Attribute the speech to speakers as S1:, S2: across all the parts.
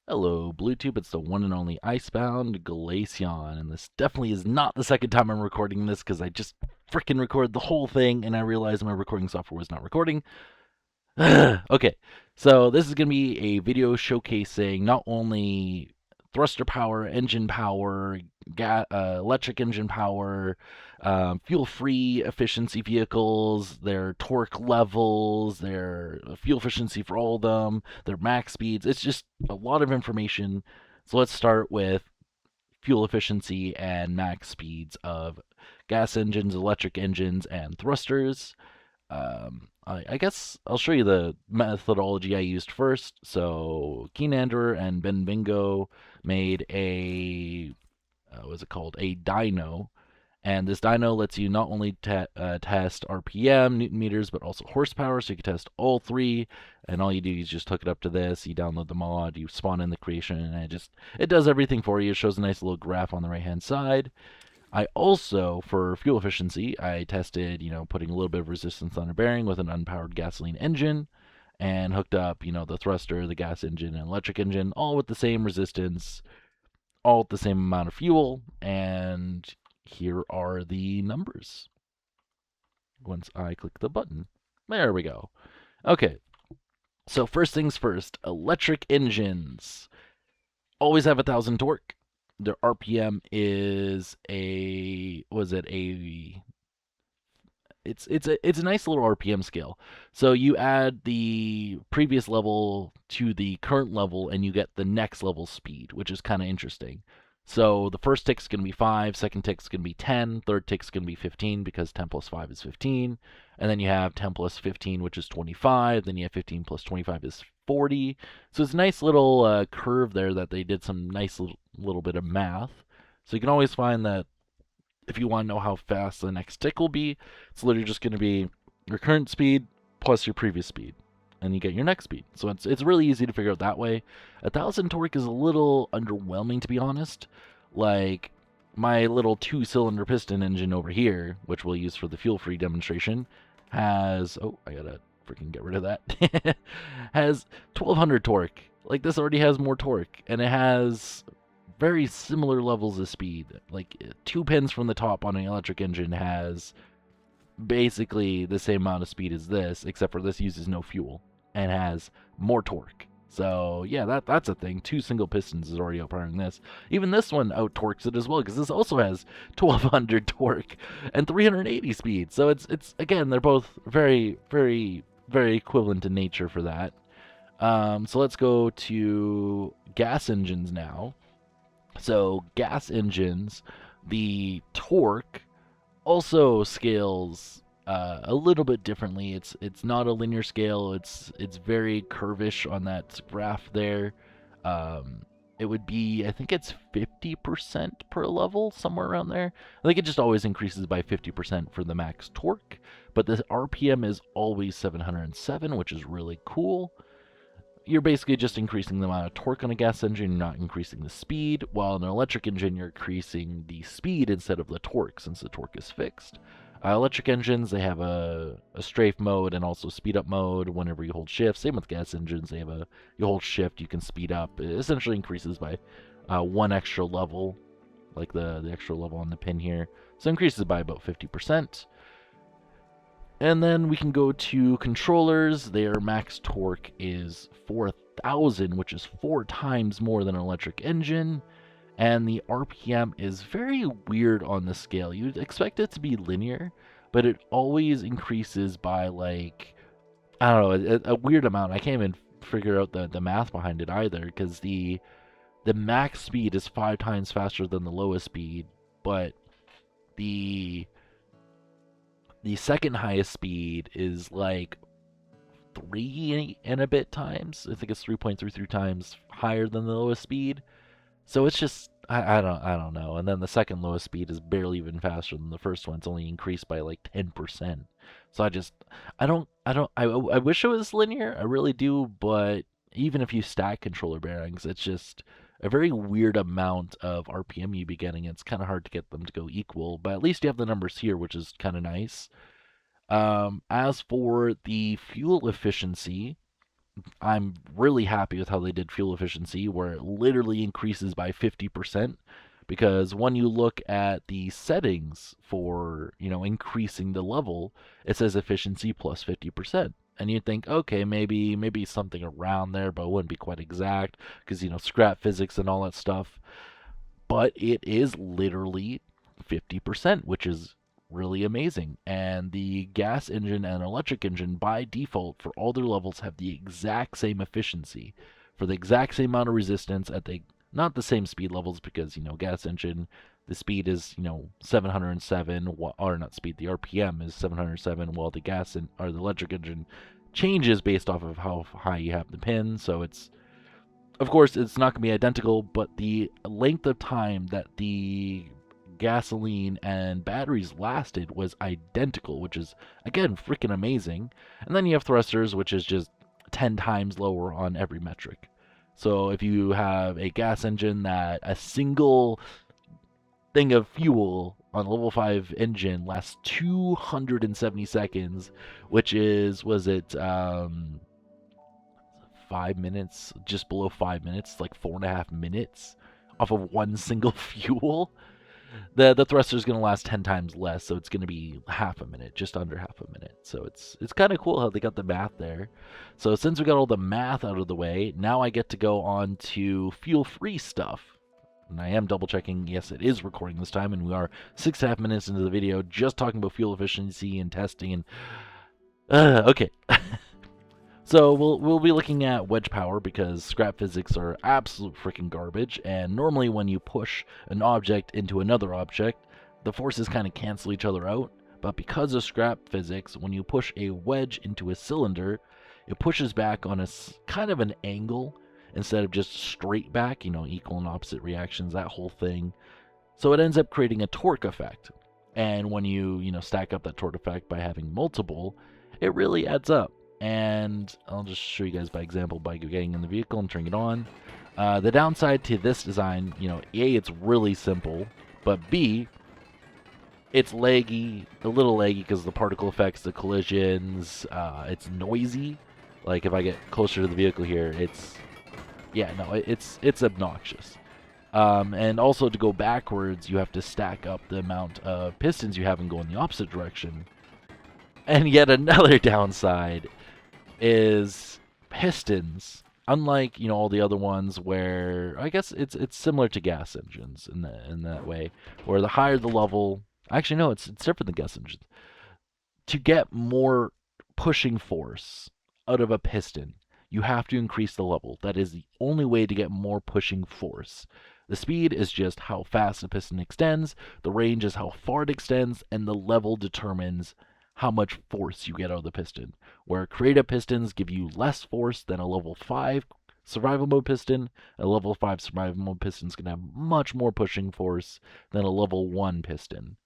S1: Hello, Bluetooth. It's the one and only Icebound Glaceon, and this definitely is not the second time I'm recording this because I just freaking recorded the whole thing and I realized my recording software was not recording. Okay, so this is going to be a video showcasing not only thruster power, engine power, electric engine power, fuel-free efficiency vehicles, their torque levels, their fuel efficiency for all of them, their max speeds. It's just a lot of information. So let's start with fuel efficiency and max speeds of gas engines, electric engines, and thrusters. I guess I'll show you the methodology I used first. So Keenander and Ben Bingo made a what's it called? A dyno, and this dyno lets you not only test RPM, Newton meters, but also horsepower. So you can test all three, and all you do is just hook it up to this. You download the mod, you spawn in the creation, and it does everything for you. It shows a nice little graph on the right hand side. I also, for fuel efficiency, I tested, putting a little bit of resistance on a bearing with an unpowered gasoline engine and hooked up, the thruster, the gas engine, and electric engine, all with the same resistance, all with the same amount of fuel. And here are the numbers once I click the button. There we go. Okay, so first things first, electric engines always have 1,000 torque. Their RPM is it's a nice little RPM scale. So you add the previous level to the current level and you get the next level speed, which is kind of interesting. So the first tick's going to be 5, second tick's going to be 10, third tick's going to be 15 because 10 plus 5 is 15. And then you have 10 plus 15, which is 25. Then you have 15 plus 25 is 40. So it's a nice little curve there that they did some nice little bit of math. So you can always find that if you want to know how fast the next tick will be, it's literally just going to be your current speed plus your previous speed, and you get your next speed. So it's really easy to figure out that way. 1,000 torque is a little underwhelming, to be honest. Like my little 2-cylinder piston engine over here, which we'll use for the fuel-free demonstration, has I gotta freaking get rid of that. Has 1,200 torque. Like this already has more torque, and it has very similar levels of speed. Like 2 pins from the top on an electric engine has basically the same amount of speed as this, except for this uses no fuel and has more torque. So yeah, that's a thing. 2 single pistons is already outpowering this. Even this one out torques it as well because this also has 1,200 torque and 380 speed. So it's again they're both very equivalent in nature for that. So let's go to gas engines now. So gas engines, the torque also scales a little bit differently. It's not a linear scale. It's very curvish on that graph there. It would be, I think it's 50% per level, somewhere around there. I think it just always increases by 50% for the max torque, but the RPM is always 707, which is really cool. You're basically just increasing the amount of torque on a gas engine, you're not increasing the speed, while in an electric engine, you're increasing the speed instead of the torque, since the torque is fixed. Electric engines, they have a strafe mode and also speed up mode whenever you hold shift. Same with gas engines, they have you hold shift, you can speed up. It essentially increases by 1 extra level, like the extra level on the pin here. So it increases by about 50%. And then we can go to controllers. Their max torque is 4,000, which is 4 times more than an electric engine. And the RPM is very weird on the scale. You'd expect it to be linear, but it always increases by like, I don't know, a weird amount. I can't even figure out the math behind it either, because the max speed is 5 times faster than the lowest speed, but the second highest speed is like 3 and a bit times. I think it's 3.33 times higher than the lowest speed. So it's just I don't know. And then the second lowest speed is barely even faster than the first one. It's only increased by like 10%. So I wish it was linear. I really do, but even if you stack controller bearings, it's just a very weird amount of RPM you'd be getting. It's kind of hard to get them to go equal, but at least you have the numbers here, which is kind of nice. As for the fuel efficiency, I'm really happy with how they did fuel efficiency, where it literally increases by 50%. Because when you look at the settings for, increasing the level, it says efficiency plus 50%. And you think, okay, maybe something around there, but it wouldn't be quite exact because, scrap physics and all that stuff. But it is literally 50%, which is really amazing. And the gas engine and electric engine, by default, for all their levels, have the exact same efficiency for the exact same amount of resistance at the not the same speed levels because gas engine the speed is 707 or not speed the RPM is 707 while the or the electric engine changes based off of how high you have the pin, so it's of course, it's not going to be identical, but the length of time that the gasoline and batteries lasted was identical, which is, again, freaking amazing. And then you have thrusters, which is just 10 times lower on every metric. So if you have a gas engine that a single thing of fuel on a level 5 engine lasts 270 seconds, which is, was it, 5 minutes, just below 5 minutes, like 4.5 minutes off of one single fuel. The thruster is going to last 10 times less, so it's going to be half a minute, just under half a minute. So it's kind of cool how they got the math there. So since we got all the math out of the way, now I get to go on to fuel-free stuff. And I am double checking, yes, it is recording this time, and we are 6.5 minutes into the video, just talking about fuel efficiency and testing and okay. So we'll be looking at wedge power because scrap physics are absolute freaking garbage, and normally when you push an object into another object, the forces kind of cancel each other out. But because of scrap physics, when you push a wedge into a cylinder, it pushes back on a kind of an angle instead of just straight back, equal and opposite reactions, that whole thing. So it ends up creating a torque effect. And when you stack up that torque effect by having multiple, it really adds up. And I'll just show you guys by example by getting in the vehicle and turning it on. The downside to this design, A, it's really simple, but B, it's laggy, a little laggy because of the particle effects, the collisions, it's noisy. Like if I get closer to the vehicle here, it's obnoxious. And also to go backwards, you have to stack up the amount of pistons you have and go in the opposite direction. And yet another downside is pistons. Unlike all the other ones, where I guess it's similar to gas engines in that way, where the higher the level, actually no, it's different than gas engines. To get more pushing force out of a piston, you have to increase the level. That is the only way to get more pushing force. The speed is just how fast the piston extends, the range is how far it extends, and the level determines how much force you get out of the piston. Where creative pistons give you less force than a level 5 survival mode piston, a level 5 survival mode piston is going to have much more pushing force than a level 1 piston.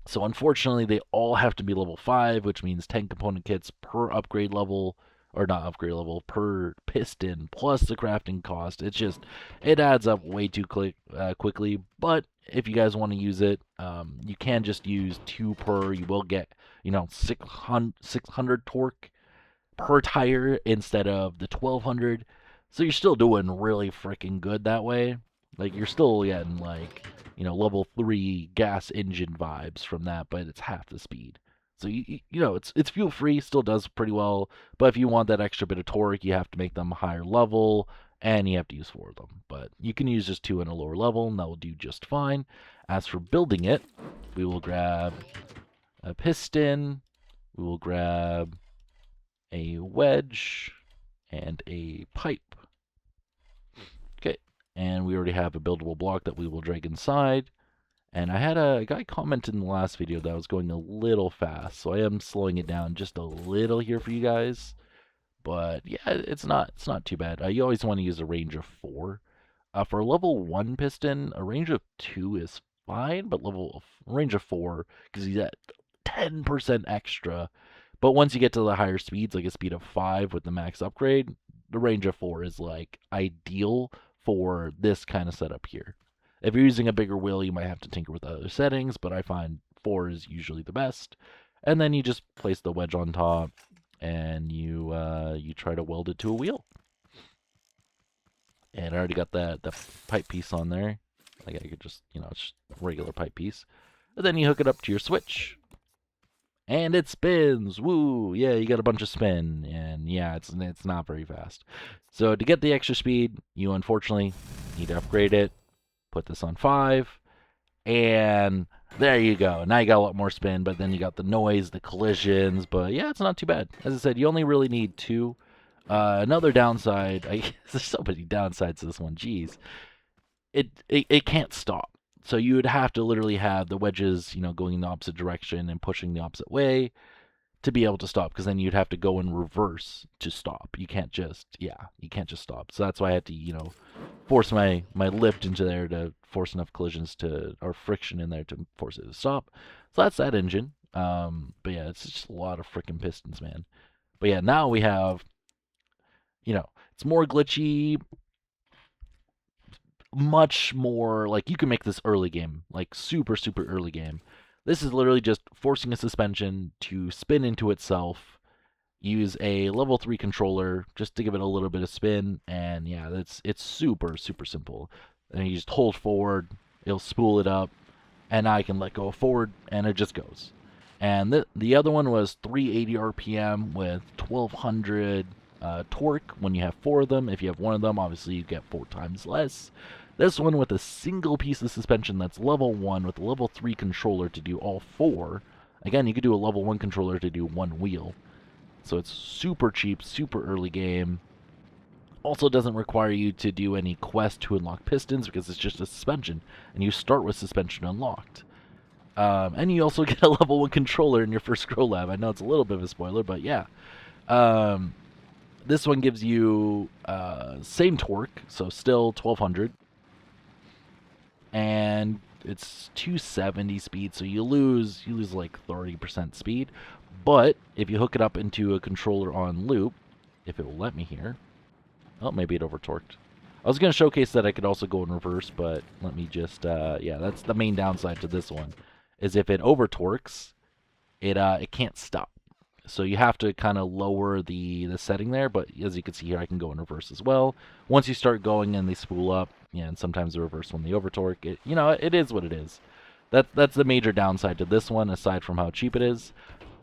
S1: So unfortunately, they all have to be level 5, which means 10 component kits per upgrade level, or not upgrade level, per piston, plus the crafting cost. It adds up way too quickly, but if you guys want to use it, you can just use 2 per. You will get, 600 torque per tire instead of the 1200. So you're still doing really freaking good that way. Like you're still getting like, level 3 gas engine vibes from that, but it's half the speed. So it's fuel free, still does pretty well. But if you want that extra bit of torque, you have to make them higher level, and you have to use 4 of them. But you can use just 2 in a lower level, and that will do just fine. As for building it, we will grab a piston, we will grab a wedge, and a pipe. Okay, and we already have a buildable block that we will drag inside. And I had a guy comment in the last video that I was going a little fast, so I am slowing it down just a little here for you guys. But yeah, it's not too bad. You always want to use a range of 4. For a level 1 piston, a range of 2 is fine, but range of 4 gives you that 10% extra. But once you get to the higher speeds, like a speed of 5 with the max upgrade, the range of 4 is like ideal for this kind of setup here. If you're using a bigger wheel, you might have to tinker with other settings, but I find 4 is usually the best. And then you just place the wedge on top, and you try to weld it to a wheel. And I already got the pipe piece on there. Like I could just, it's just a regular pipe piece. And then you hook it up to your switch. And it spins. Woo! Yeah, you got a bunch of spin. And yeah, it's not very fast. So to get the extra speed, you unfortunately need to upgrade it. Put this on 5. And there you go. Now you got a lot more spin, but then you got the noise, the collisions. But yeah, it's not too bad. As I said, you only really need 2. Another downside, there's so many downsides to this one. Jeez, it can't stop. So you would have to literally have the wedges, going in the opposite direction and pushing the opposite way to be able to stop. Because then you'd have to go in reverse to stop. You can't just stop. So that's why I had to, force my lift into there to force enough collisions or friction in there to force it to stop. So that's that engine. But yeah, it's just a lot of freaking pistons, man. But yeah, now we have, it's more glitchy, much more like you can make this early game, like super, super early game. This is literally just forcing a suspension to spin into itself. Use a level 3 controller just to give it a little bit of spin, and yeah, it's super, super simple. And you just hold forward, it'll spool it up, and I can let go forward, and it just goes. And the other one was 380 RPM with 1200 torque when you have 4 of them. If you have 1 of them, obviously you get 4 times less. This one with a single piece of suspension that's level 1 with a level 3 controller to do all 4. Again, you could do a level 1 controller to do 1 wheel. So it's super cheap, super early game. Also doesn't require you to do any quest to unlock pistons because it's just a suspension. And you start with suspension unlocked. And you also get a level 1 controller in your first Grow Lab. I know it's a little bit of a spoiler, but yeah. This one gives you same torque, so still 1200. And it's 270 speed, so you lose like 30% speed. But if you hook it up into a controller on loop, if it will let me here. Oh, maybe it over torqued. I was going to showcase that I could also go in reverse, but let me just, yeah, that's the main downside to this one, is if it over torques, it can't stop. So you have to kind of lower the setting there, but as you can see here, I can go in reverse as well. Once you start going and they spool up, yeah, and sometimes the reverse when they over torque, it is what it is. That's the major downside to this one, aside from how cheap it is.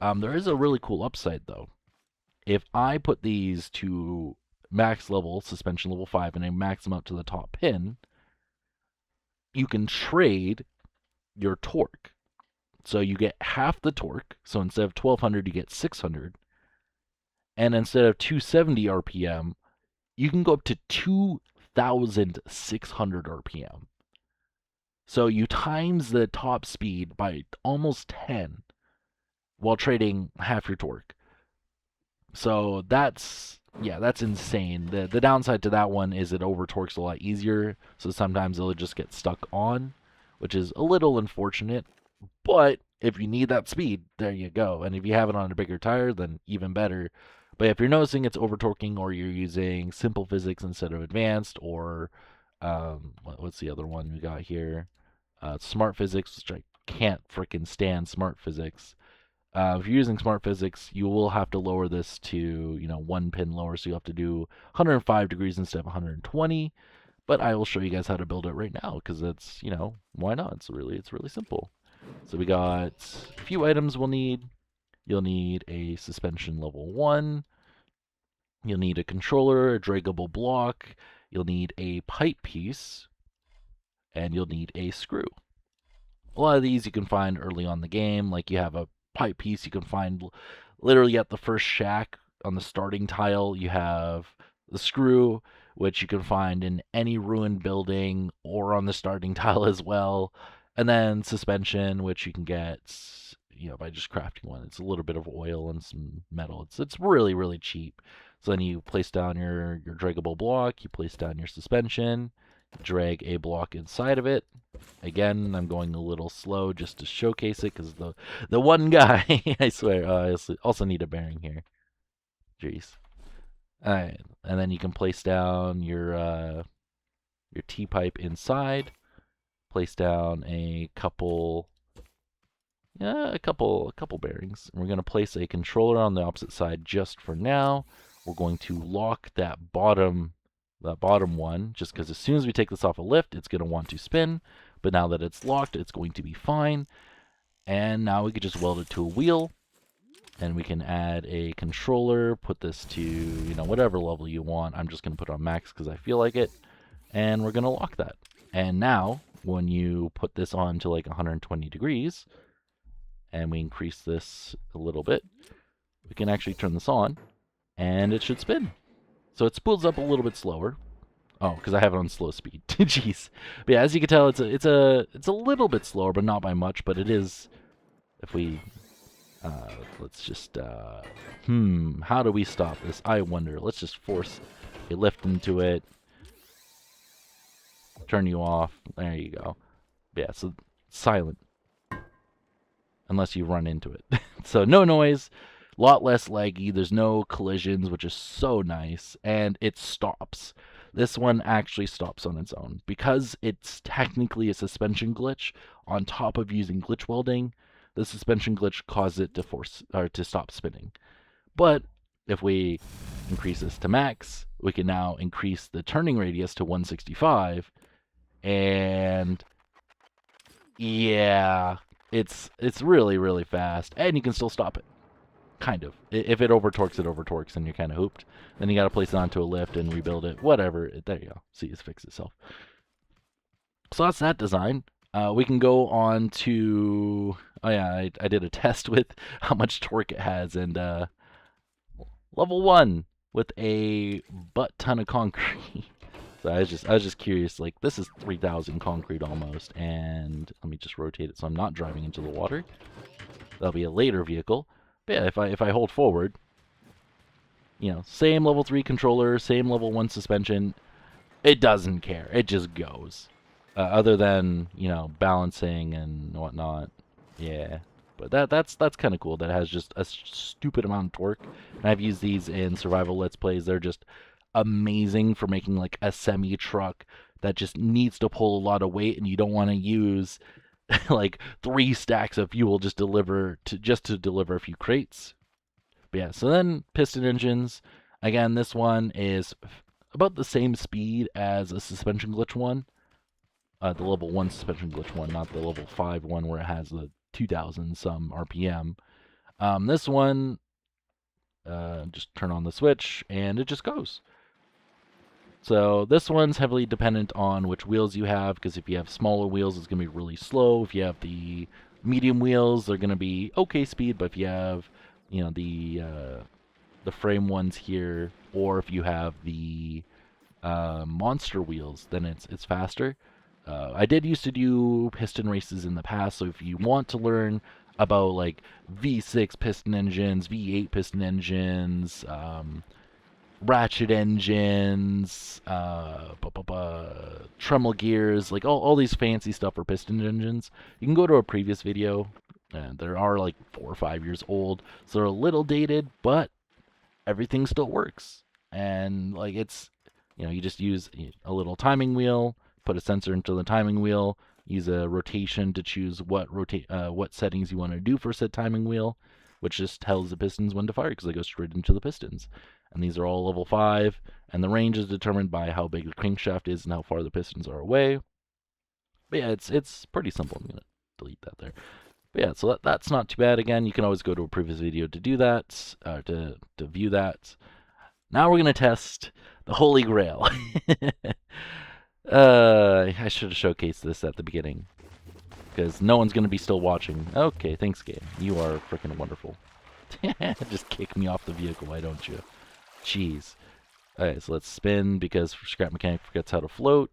S1: There is a really cool upside though. If I put these to max level, suspension level 5, and I max them out to the top pin, you can trade your torque. So you get half the torque. So instead of 1200, you get 600. And instead of 270 RPM, you can go up to 2600 RPM. So you times the top speed by almost 10 while trading half your torque. So that's insane. The downside to that one is it over torques a lot easier, so sometimes it'll just get stuck on, which is a little unfortunate. But if you need that speed, there you go. And if you have it on a bigger tire, then even better. But if you're noticing it's over torquing, or you're using simple physics instead of advanced, or what's the other one we got here? Smart physics, which I can't freaking stand smart physics. If you're using smart physics, you will have to lower this to 1 pin lower, so you have to do 105 degrees instead of 120. But I will show you guys how to build it right now because it's why not? It's really simple. So we got a few items we'll need. You'll need a suspension level 1. You'll need a controller, a draggable block. You'll need a pipe piece, and you'll need a screw. A lot of these you can find early on the game, like you have a pipe piece you can find literally at the first shack on the starting tile. You have the screw, which you can find in any ruined building or on the starting tile as well. And then suspension, which you can get by just crafting one. It's a little bit of oil and some metal. It's really, really cheap. So then you place down your draggable block, you place down your suspension, drag a block inside of it. Again, I'm going a little slow just to showcase it because the one guy, I swear, I also need a bearing here. Jeez. Alright, and then you can place down your T-pipe inside. Place down a couple Yeah, a couple bearings. And we're going to place a controller on the opposite side just for now. We're going to lock that bottom one, just because as soon as we take this off a lift, it's going to want to spin. But now that it's locked, it's going to be fine. And now we could just weld it to a wheel, and we can add a controller, put this to, whatever level you want. I'm just going to put it on max because I feel like it. And we're going to lock that. And now, when you put this on to like 120 degrees, and we increase this a little bit, we can actually turn this on, and it should spin. So it spools up a little bit slower. Oh, because I have it on slow speed. Jeez. But yeah, as you can tell, it's a little bit slower, but not by much. But it is. If we let's just how do we stop this? I wonder. Let's just force a lift into it. Turn you off. There you go. But yeah, so silent unless you run into it. So no noise, a lot less laggy. There's no collisions, which is so nice, and it stops. This one actually stops on its own because it's technically a suspension glitch. On top of using glitch welding, the suspension glitch caused it to force or to stop spinning. But if we increase this to max, we can now increase the turning radius to 165, and yeah, it's really, really fast, and you can still stop it. Kind of. If it overtorques, it overtorques, and you're kind of hooped. Then you got to place it onto a lift and rebuild it. Whatever. There you go. See, it's fixed itself. So that's that design. We can go on to... Oh yeah, I did a test with how much torque it has, and level 1 with a butt ton of concrete. So I was just curious, like, this is 3,000 concrete almost, and let me just rotate it so I'm not driving into the water. That'll be a later vehicle. But yeah, if I hold forward, same level 3 controller, same level 1 suspension, it doesn't care. It just goes. Other than, balancing and whatnot. Yeah. But that's kind of cool. That has just a stupid amount of torque. And I've used these in survival Let's Plays. They're just amazing for making like a semi-truck that just needs to pull a lot of weight, and you don't want to use like 3 stacks of fuel just to deliver a few crates. But yeah, so then piston engines. Again, this one is about the same speed as a suspension glitch one. The level 1 suspension glitch one, not the level 5 one where it has the 2,000 some RPM. This one, just turn on the switch and it just goes. So this one's heavily dependent on which wheels you have, because if you have smaller wheels, it's going to be really slow. If you have the medium wheels, they're going to be okay speed, but if you have, the frame ones here, or if you have the monster wheels, then it's faster. I did used to do piston races in the past, so if you want to learn about like V6 piston engines, V8 piston engines, ratchet engines, Tremel gears, like all these fancy stuff for piston engines, you can go to a previous video. And they are like 4 or 5 years old, so they're a little dated, but everything still works. And like you just use a little timing wheel, put a sensor into the timing wheel, use a rotation to choose what settings you want to do for said timing wheel, which just tells the pistons when to fire because they go straight into the pistons. And these are all level 5, and the range is determined by how big the crankshaft is and how far the pistons are away. But yeah, it's pretty simple. I'm gonna delete that there. But yeah, so that's not too bad. Again, you can always go to a previous video to do that, to view that. Now we're gonna test the Holy Grail. I should have showcased this at the beginning, because no one's gonna be still watching. Okay, thanks, game. You are freaking wonderful. Just kick me off the vehicle, why don't you? Jeez. Alright, so let's spin because Scrap Mechanic forgets how to float.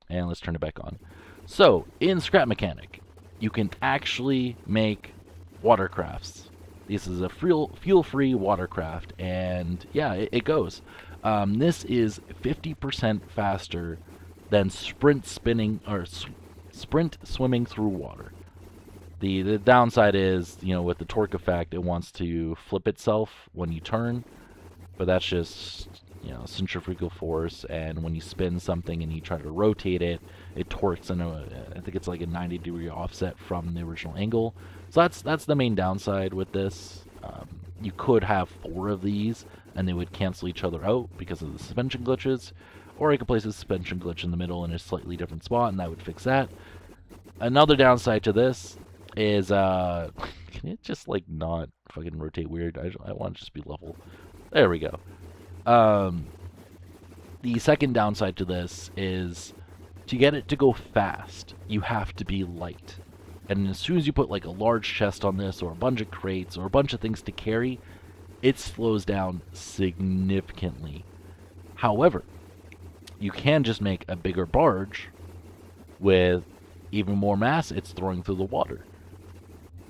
S1: And let's turn it back on. So, in Scrap Mechanic, you can actually make watercrafts. This is a fuel-free watercraft, and yeah, it goes. This is 50% faster than sprint swimming through water. The downside is, with the torque effect, it wants to flip itself when you turn, but that's just, centrifugal force, and when you spin something and you try to rotate it, it torques in I think it's like a 90-degree offset from the original angle. So that's the main downside with this. You could have 4 of these, and they would cancel each other out because of the suspension glitches, or I could place a suspension glitch in the middle in a slightly different spot, and that would fix that. Another downside to this is, can it just like not fucking rotate weird? I want to just be level. There we go. The second downside to this is to get it to go fast, you have to be light. And as soon as you put like a large chest on this, or a bunch of crates, or a bunch of things to carry, it slows down significantly. However, you can just make a bigger barge with even more mass it's throwing through the water.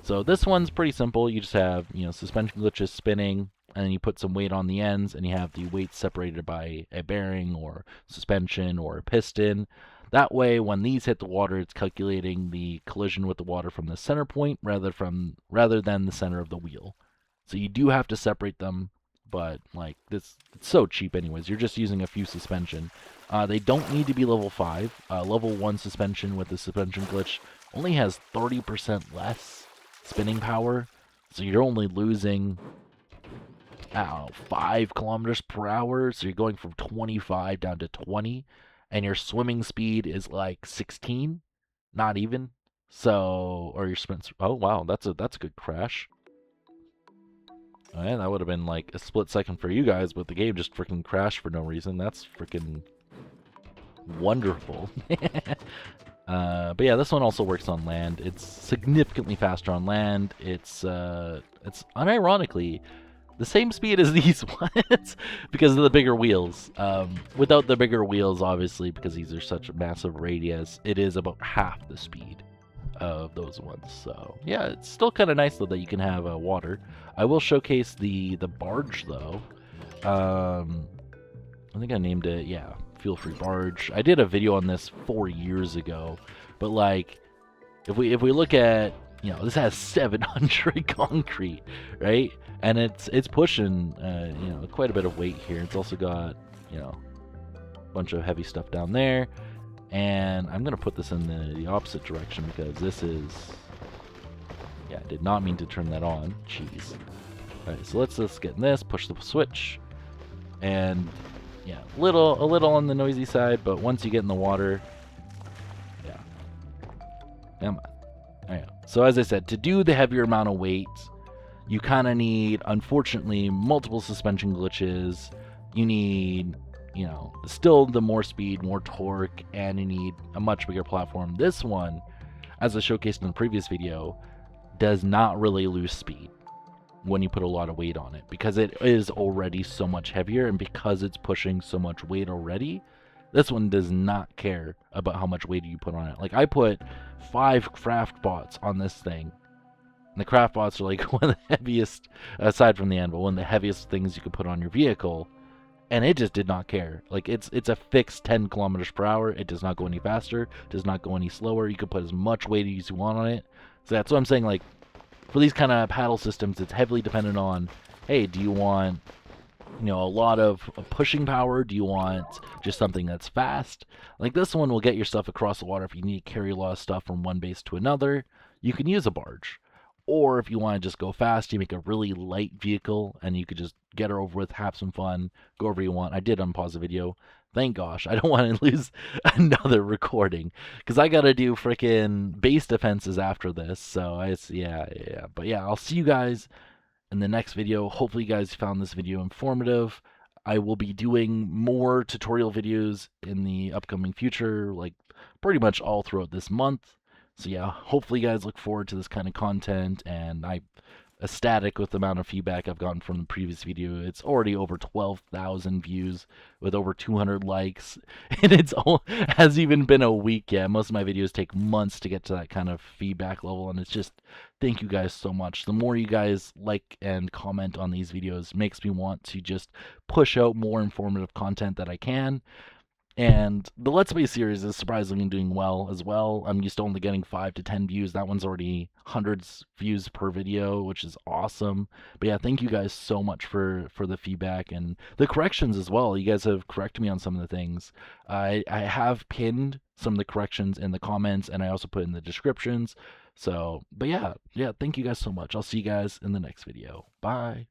S1: So this one's pretty simple. You just have, suspension glitches spinning, and then you put some weight on the ends, and you have the weight separated by a bearing or suspension or a piston. That way, when these hit the water, it's calculating the collision with the water from the center point rather than the center of the wheel. So you do have to separate them, but like this, it's so cheap anyways. You're just using a few suspension. They don't need to be level 5. Level 1 suspension with the suspension glitch only has 30% less spinning power, so you're only losing, I don't know, 5 kilometers per hour. So you're going from 25 down to 20. And your swimming speed is like 16, not even. So, or your sprint. Oh wow, that's a good crash. And that would have been like a split second for you guys, but the game just freaking crashed for no reason. That's freaking wonderful. But yeah, this one also works on land. It's significantly faster on land. It's unironically the same speed as these ones because of the bigger wheels. Without the bigger wheels, obviously, because these are such a massive radius, it is about half the speed of those ones. So yeah, it's still kind of nice though that you can have water. I will showcase the barge though. I think I named it, yeah, fuel-free barge. I did a video on this 4 years ago, but like if we look at, this has 700 concrete, right? And it's pushing, quite a bit of weight here. It's also got, a bunch of heavy stuff down there. And I'm going to put this in the opposite direction because this is, yeah, I did not mean to turn that on. Jeez. All right, so let's get in this, push the switch. And, yeah, a little on the noisy side, but once you get in the water, yeah. Come on. Right. So as I said, to do the heavier amount of weight, you kind of need, unfortunately, multiple suspension glitches. You need, still the more speed, more torque, and you need a much bigger platform. This one, as I showcased in the previous video, does not really lose speed when you put a lot of weight on it because it is already so much heavier, and because it's pushing so much weight already, this one does not care about how much weight you put on it. Like, I put 5 craft bots on this thing. And the craft bots are like one of the heaviest, aside from the anvil, one of the heaviest things you could put on your vehicle. And it just did not care. Like, it's a fixed 10 kilometers per hour. It does not go any faster. Does not go any slower. You could put as much weight as you want on it. So that's what I'm saying. Like, for these kind of paddle systems, it's heavily dependent on, hey, do you want, a lot of pushing power? Do you want just something that's fast? Like, this one will get your stuff across the water. If you need to carry a lot of stuff from one base to another, you can use a barge. Or if you want to just go fast, you make a really light vehicle, and you could just get her over with, have some fun, go wherever you want. I did unpause the video. Thank gosh, I don't want to lose another recording, because I got to do freaking base defenses after this. So, yeah. But yeah, I'll see you guys in the next video. Hopefully you guys found this video informative. I will be doing more tutorial videos in the upcoming future, like pretty much all throughout this month. So yeah, hopefully you guys look forward to this kind of content, and I'm ecstatic with the amount of feedback I've gotten from the previous video. It's already over 12,000 views with over 200 likes, and hasn't even been a week yet. Most of my videos take months to get to that kind of feedback level, and it's just, thank you guys so much. The more you guys like and comment on these videos makes me want to just push out more informative content that I can. And the Let's Play series is surprisingly doing well as well. I'm used to only getting 5 to 10 views. That one's already hundreds views per video, which is awesome. But yeah, thank you guys so much for the feedback and the corrections as well. You guys have corrected me on some of the things. I have pinned some of the corrections in the comments, and I also put in the descriptions. So, but yeah, thank you guys so much. I'll see you guys in the next video. Bye.